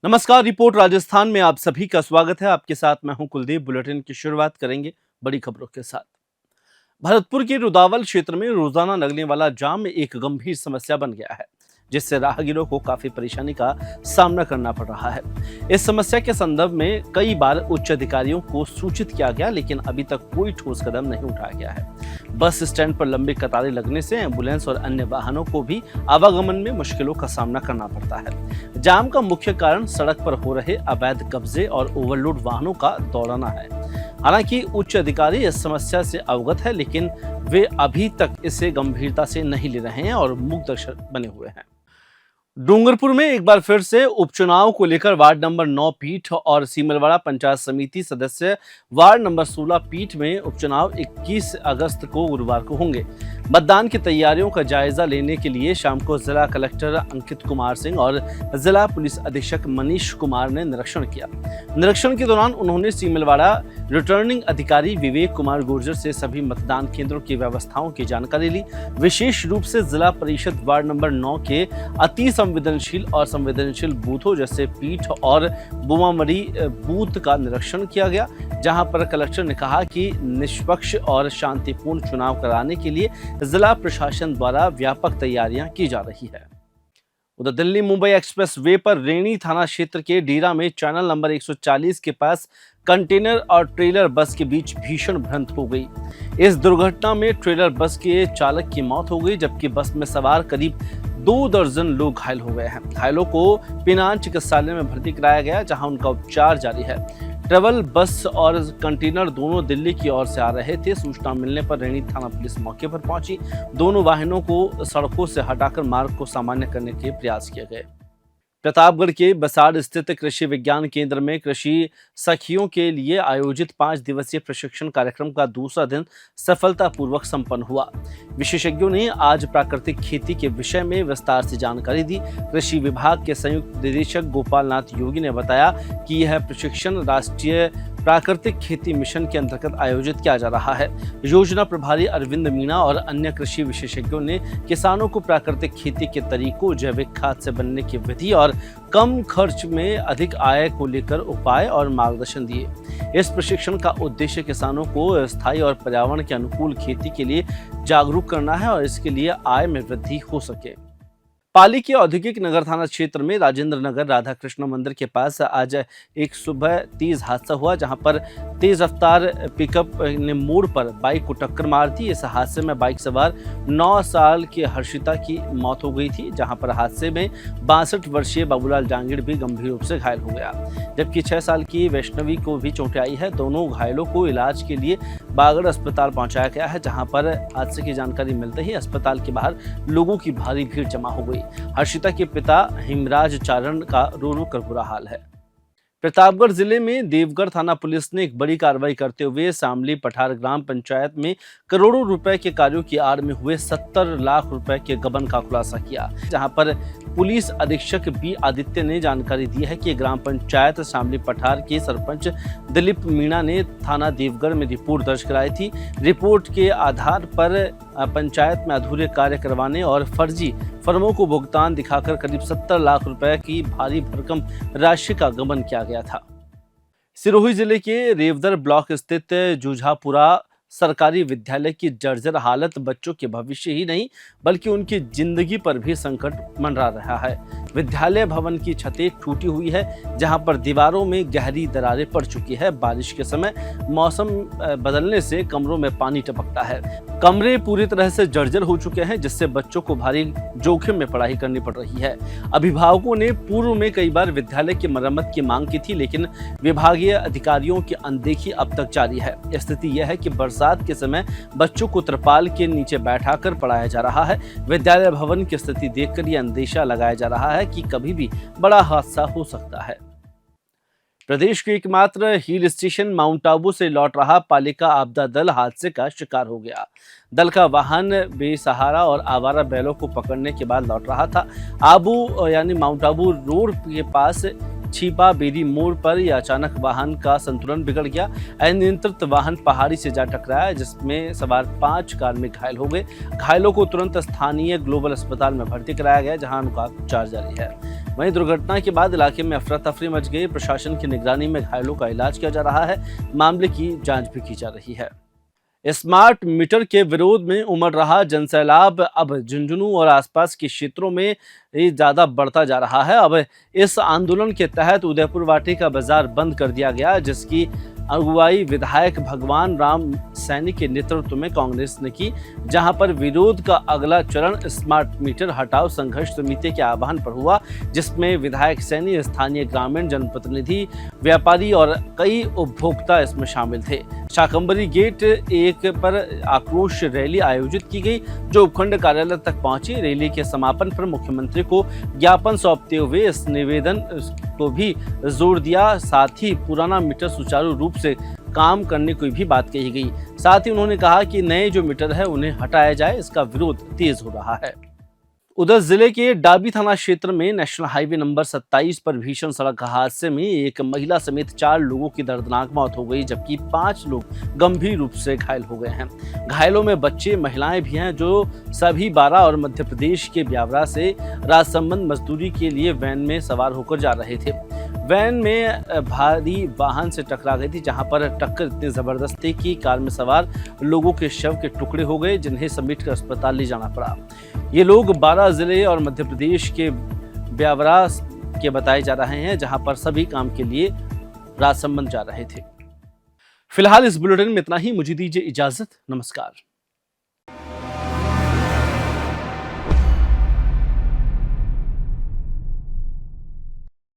नमस्कार। रिपोर्ट राजस्थान में आप सभी का स्वागत है। आपके साथ मैं हूं कुलदीप। बुलेटिन की शुरुआत करेंगे बड़ी खबरों के साथ। भरतपुर के रुदावल क्षेत्र में रोजाना लगने वाला जाम एक गंभीर समस्या बन गया है, जिससे राहगीरों को काफी परेशानी का सामना करना पड़ रहा है। इस समस्या के संदर्भ में कई बार उच्च अधिकारियों को सूचित किया गया, लेकिन अभी तक कोई ठोस कदम नहीं उठाया गया है। बस स्टैंड पर लंबी कतारें लगने से एम्बुलेंस और अन्य वाहनों को भी आवागमन में मुश्किलों का सामना करना पड़ता है। जाम का मुख्य कारण सड़क पर हो रहे अवैध कब्जे और ओवरलोड वाहनों का दौड़ाना है। हालांकि उच्च अधिकारी इस समस्या से अवगत है, लेकिन वे अभी तक इसे गंभीरता से नहीं ले रहे हैं और मूक दर्शक बने हुए हैं। डूंगरपुर में एक बार फिर से उपचुनाव को लेकर वार्ड नंबर 9 पीठ और सीमलवाड़ा पंचायत समिति सदस्य वार्ड नंबर 16 पीठ में उपचुनाव 21 अगस्त को गुरुवार को होंगे। मतदान की तैयारियों का जायजा लेने के लिए शाम को जिला कलेक्टर अंकित कुमार सिंह और जिला पुलिस अधीक्षक मनीष कुमार ने निरीक्षण किया। निरीक्षण के दौरान उन्होंने सीमलवाड़ा रिटर्निंग अधिकारी विवेक कुमार गुर्जर से सभी मतदान केंद्रों की व्यवस्थाओं की जानकारी ली। विशेष रूप से जिला परिषद वार्ड नंबर 9 के अति संवेदनशील और संवेदनशील बूथों जैसे पीठ और बुमामरी बूथ का निरीक्षण किया गया, जहां पर कलेक्टर ने कहा कि निष्पक्ष और शांतिपूर्ण चुनाव कराने के लिए जिला प्रशासन द्वारा व्यापक तैयारियां की जा रही है। उधर दिल्ली मुंबई एक्सप्रेस वे पर रेणी थाना क्षेत्र के डीरा में चैनल नंबर 140 के पास कंटेनर और ट्रेलर बस के बीच भीषण भिड़ंत हो गई। इस दुर्घटना में ट्रेलर बस के चालक की मौत हो गई, जबकि बस में सवार करीब 2 दर्जन लोग घायल हो गए हैं। घायलों को पिनान चिकित्सालय में भर्ती कराया गया, जहां उनका उपचार जारी है। ट्रेवल बस और कंटेनर दोनों दिल्ली की ओर से आ रहे थे। सूचना मिलने पर रेणी थाना पुलिस मौके पर पहुंची। दोनों वाहनों को सड़कों से हटाकर मार्ग को सामान्य करने के प्रयास किए गए। प्रतापगढ़ के बसाड़ स्थित कृषि विज्ञान केंद्र में कृषि सखियों के लिए आयोजित 5 दिवसीय प्रशिक्षण कार्यक्रम का दूसरा दिन सफलतापूर्वक संपन्न हुआ। विशेषज्ञों ने आज प्राकृतिक खेती के विषय में विस्तार से जानकारी दी। कृषि विभाग के संयुक्त निदेशक गोपाल नाथ योगी ने बताया कि यह प्रशिक्षण राष्ट्रीय प्राकृतिक खेती मिशन के अंतर्गत आयोजित किया जा रहा है। योजना प्रभारी अरविंद मीणा और अन्य कृषि विशेषज्ञों ने किसानों को प्राकृतिक खेती के तरीकों, जैविक खाद से बनने की विधि और कम खर्च में अधिक आय को लेकर उपाय और मार्गदर्शन दिए। इस प्रशिक्षण का उद्देश्य किसानों को स्थायी और पर्यावरण के अनुकूल खेती के लिए जागरूक करना है और इसके लिए आय में वृद्धि हो सके। पाली के औद्योगिक नगर थाना क्षेत्र में राजेंद्र नगर राधा कृष्ण मंदिर के पास आज एक सुबह तेज हादसा हुआ, जहां पर तेज रफ्तार पिकअप ने मोड़ पर बाइक को टक्कर मार दी। इस हादसे में बाइक सवार 9 साल की हर्षिता की मौत हो गई थी, जहां पर हादसे में 62 वर्षीय बाबूलाल जांगीड़ भी गंभीर रूप से घायल हो गया, जबकि 6 साल की वैष्णवी को भी चोटें आई है। दोनों घायलों को इलाज के लिए बागड़ अस्पताल पहुंचाया गया है, जहां पर हादसे की जानकारी मिलते ही अस्पताल के बाहर लोगों की भारी भीड़ जमा हो गई। हर्षिता के पिता हिमराज चारण का रो रो कर बुरा हाल है। प्रतापगढ़ जिले में देवगढ़ थाना पुलिस ने एक बड़ी कार्रवाई करते हुए शामली पठार ग्राम पंचायत में करोड़ों रुपए के कार्यों की आड़ में हुए 70 लाख रुपए के गबन का खुलासा किया, जहां पर पुलिस अधीक्षक बी आदित्य ने जानकारी दी है कि ग्राम पंचायत शामली पठार के सरपंच दिलीप मीणा ने थाना देवगढ़ में रिपोर्ट दर्ज कराई थी। रिपोर्ट के आधार पर पंचायत में अधूरे कार्य करवाने और फर्जी फर्मों को भुगतान दिखाकर करीब 70 लाख रुपए की भारी भरकम राशि का गबन किया गया था। सिरोही जिले के रेवदर ब्लॉक स्थित जुझापुरा सरकारी विद्यालय की जर्जर हालत बच्चों के भविष्य ही नहीं बल्कि उनकी जिंदगी पर भी संकट मंडरा रहा है। विद्यालय भवन की छतें टूटी हुई है, जहां पर दीवारों में गहरी दरारें पड़ चुकी है। बारिश के समय मौसम बदलने से कमरों में पानी टपकता है। कमरे पूरी तरह से जर्जर हो चुके हैं, जिससे बच्चों को भारी जोखिम में पढ़ाई करनी पड़ रही है। अभिभावकों ने पूर्व में कई बार विद्यालय की मरम्मत की मांग की थी, लेकिन विभागीय अधिकारियों की अनदेखी अब तक जारी है। स्थिति यह है कि बरसात के समय बच्चों को त्रिपाल के नीचे बैठाकर पढ़ाया जा रहा है। विद्यालय भवन की स्थिति देखकर यह अंदेशा लगाया जा रहा है कि कभी भी बड़ा हादसा हो सकता है। प्रदेश के एकमात्र हिल स्टेशन माउंट आबू से लौट रहा पालिका आपदा दल हादसे का शिकार हो गया। दल का वाहन बेसहारा और आवारा बैलों को पकड़ने के बाद लौट रहा था। आबू यानी माउंट आबू रोड के पास छिपा बेरी मोड़ पर यह अचानक वाहन का संतुलन बिगड़ गया। अनियंत्रित वाहन पहाड़ी से जा टकराया, जिसमें सवार 5 कार्मिक घायल हो गए। घायलों को तुरंत स्थानीय ग्लोबल अस्पताल में भर्ती कराया गया, जहां उनका उपचार जारी है। वहीं दुर्घटना के बाद इलाके में अफरा तफरी मच गई। प्रशासन की निगरानी में घायलों का इलाज किया जा रहा है। मामले की जांच भी की जा रही है। स्मार्ट मीटर के विरोध में उमड़ रहा जनसैलाब अब झुंझुनू और आसपास के क्षेत्रों में ये ज्यादा बढ़ता जा रहा है। अब इस आंदोलन के तहत उदयपुर वाटी का बाजार बंद कर दिया गया, जिसकी अगुवाई विधायक भगवान राम सैनी के नेतृत्व में कांग्रेस ने की, जहां पर विरोध का अगला चरण स्मार्ट मीटर हटाओ संघर्ष समिति के आह्वान पर हुआ, जिसमें विधायक सैनी, स्थानीय ग्रामीण जनप्रतिनिधि, व्यापारी और कई उपभोक्ता इसमें शामिल थे। शाकंभरी गेट 1 पर आक्रोश रैली आयोजित की गई, जो उपखंड कार्यालय तक पहुंची। रैली के समापन पर मुख्यमंत्री को ज्ञापन सौंपते हुए इस निवेदन को भी जोर दिया। साथ ही पुराना मीटर सुचारू रूप से काम करने की भी बात कही गई। साथ ही उन्होंने कहा कि नए जो मीटर है उन्हें हटाया जाए, इसका विरोध तेज हो रहा है। उधर जिले के डाबी थाना क्षेत्र में नेशनल हाईवे नंबर 27 पर भीषण सड़क हादसे में एक महिला समेत 4 लोगों की दर्दनाक मौत हो गई, जबकि 5 लोग गंभीर रूप से घायल हो गए हैं। घायलों में बच्चे, महिलाएं भी हैं, जो सभी बारां और मध्य प्रदेश के ब्यावरा से राजसमंद मजदूरी के लिए वैन में सवार होकर जा रहे थे। वैन में भारी वाहन से टकरा गई थी, जहां पर टक्कर इतनी जबरदस्त थी कि कार में सवार लोगों के शव के टुकड़े हो गए, जिन्हें समेटकर अस्पताल ले जाना पड़ा। ये लोग बारां जिले और मध्य प्रदेश के ब्यावरा के बताए जा रहे हैं, जहां पर सभी काम के लिए राजसमंद जा रहे थे। फिलहाल इस बुलेटिन में इतना ही। मुझे दीजिए इजाजत। नमस्कार।